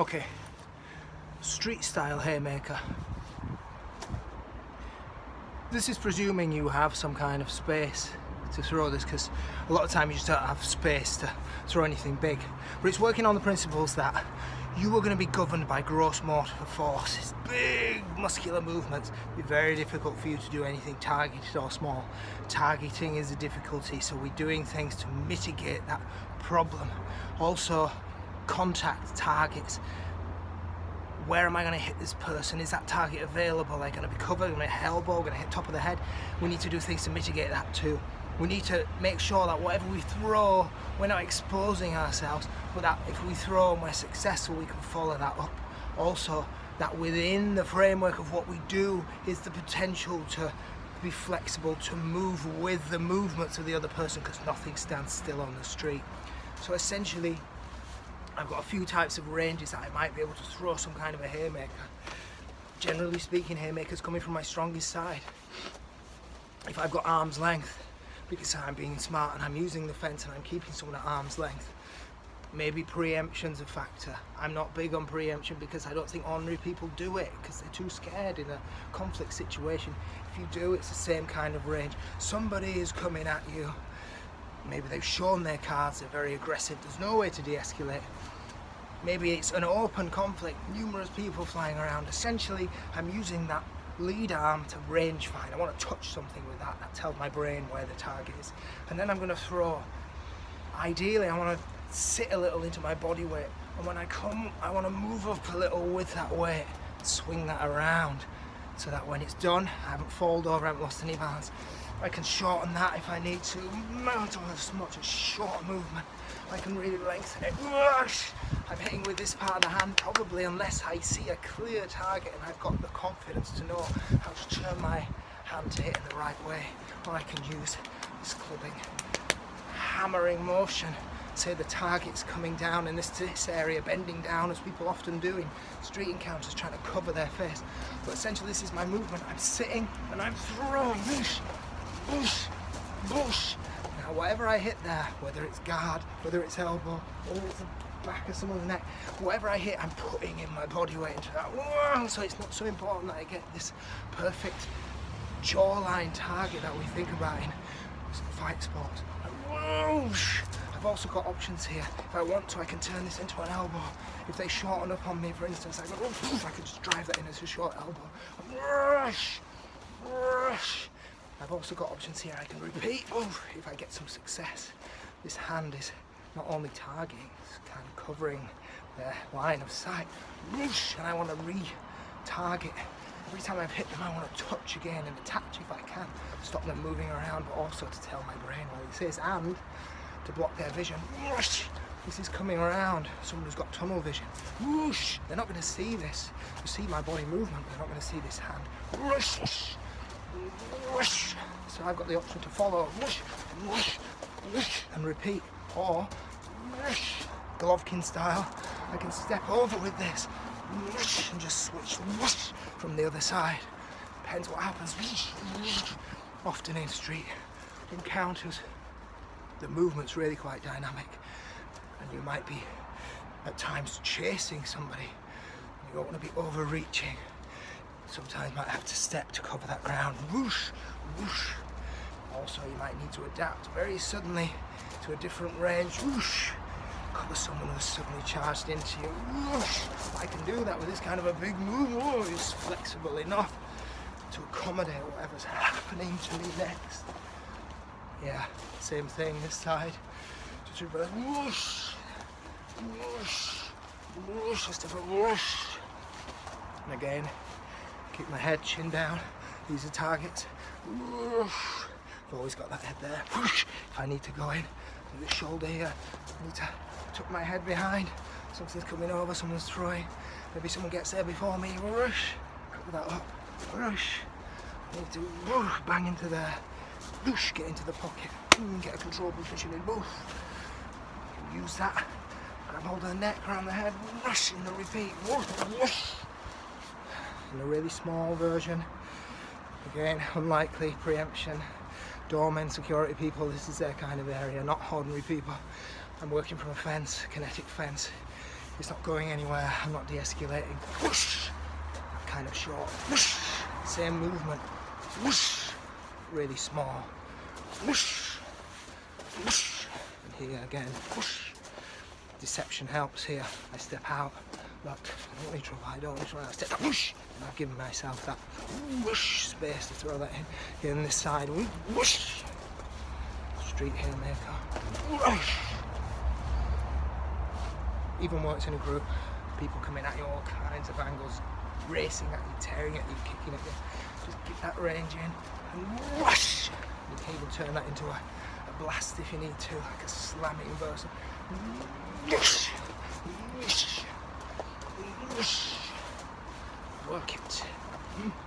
Okay, street style haymaker. This is presuming you have some kind of space to throw this, because a lot of time you just don't have space to throw anything big. But it's working on the principles that you are going to be governed by gross motor force. Big muscular movements. It'll be very difficult for you to do anything targeted or small. Targeting is a difficulty, so we're doing things to mitigate that problem. Also, contact targets. Where am I going to hit this person? Is that target available? Are they going to be covered? Going to hit elbow? Going to hit top of the head? We need to do things to mitigate that too. We need to make sure that whatever we throw, we're not exposing ourselves, but that if we throw and we're successful, we can follow that up. Also, that within the framework of what we do is the potential to be flexible, to move with the movements of the other person, because nothing stands still on the street. So essentially, I've got a few types of ranges that I might be able to throw some kind of a haymaker. Generally speaking, haymakers coming from my strongest side. If I've got arm's length, because I'm being smart and I'm using the fence and I'm keeping someone at arm's length, maybe preemption's a factor. I'm not big on preemption because I don't think ordinary people do it, because they're too scared in a conflict situation. If you do, it's the same kind of range. Somebody is coming at you. Maybe they've shown their cards, they're very aggressive, there's no way to de-escalate. Maybe it's an open conflict, numerous people flying around. Essentially, I'm using that lead arm to range find. I want to touch something with that. That tells my brain where the target is. And then I'm going to throw. Ideally, I want to sit a little into my body weight. And when I come, I want to move up a little with that weight, swing that around, so that when it's done, I haven't fallen over, I haven't lost any balance. I can shorten that if I need to, mount on as much as short movement. I can really lengthen it. I'm hitting with this part of the hand probably unless I see a clear target and I've got the confidence to know how to turn my hand to hit in the right way. Or I can use this clubbing, hammering motion. Say the target's coming down in this area, bending down, as people often do in street encounters, trying to cover their face. But essentially this is my movement. I'm sitting and I'm throwing. Boosh, boosh. Now whatever I hit there, whether it's guard, whether it's elbow, whether it's the back of someone's neck, whatever I hit, I'm putting in my body weight into that. So it's not so important that I get this perfect jawline target that we think about in fight sports. I've also got options here. If I want to, I can turn this into an elbow. If they shorten up on me, for instance, I can just drive that in as a short elbow. Rush. I've also got options here. I can repeat if I get some success. This hand is not only targeting, it's kind of covering their line of sight. And I want to re-target. Every time I've hit them, I want to touch again and attach if I can. Stop them moving around, but also to tell my brain where this is, and to block their vision. This is coming around. Someone who's got tunnel vision. They're not going to see this. You see my body movement, they're not going to see this hand. So I've got the option to follow and repeat, or Golovkin style, I can step over with this and just switch from the other side. Depends what happens. Often in street encounters, the movement's really quite dynamic, and you might be at times chasing somebody. You don't want to be overreaching. Sometimes you might have to step to cover that ground. Also, you might need to adapt very suddenly to a different range. Cover someone who's suddenly charged into you. I can do that with this kind of a big move. It's flexible enough to accommodate whatever's happening to me next. Yeah, same thing this side. Just reverse. Just a whoosh. And again, keep my head, chin down. These are targets. I've always got that head there. If I need to go in, do the shoulder here. I need to tuck my head behind. Something's coming over, someone's throwing. Maybe someone gets there before me. Cover that up. I need to bang into there. Get into the pocket. Get a control position in both. Use that. Grab hold of the neck, around the head. In the repeat. In a really small version. Again, unlikely preemption. Doormen, security people, this is their kind of area, not ordinary people. I'm working from a fence, kinetic fence. It's not going anywhere. I'm not de-escalating. Whoosh! Kind of short. Whoosh! Same movement. Whoosh! Really small. Whoosh! Whoosh! And here again. Whoosh! Deception helps here. I step out. Look, I don't need trouble. I don't need trouble. I step out. Whoosh! And I've given myself that whoosh space to throw that in. Here on this side. Whoosh! Street Haymaker. Whoosh! Even when it's in a group, people coming at you all kinds of angles, racing at you, tearing at you, kicking at you. Just get that range in and whoosh! You can even turn that into a blast if you need to, like a slamming burst. Whoosh! Whoosh! Whoosh! Work it.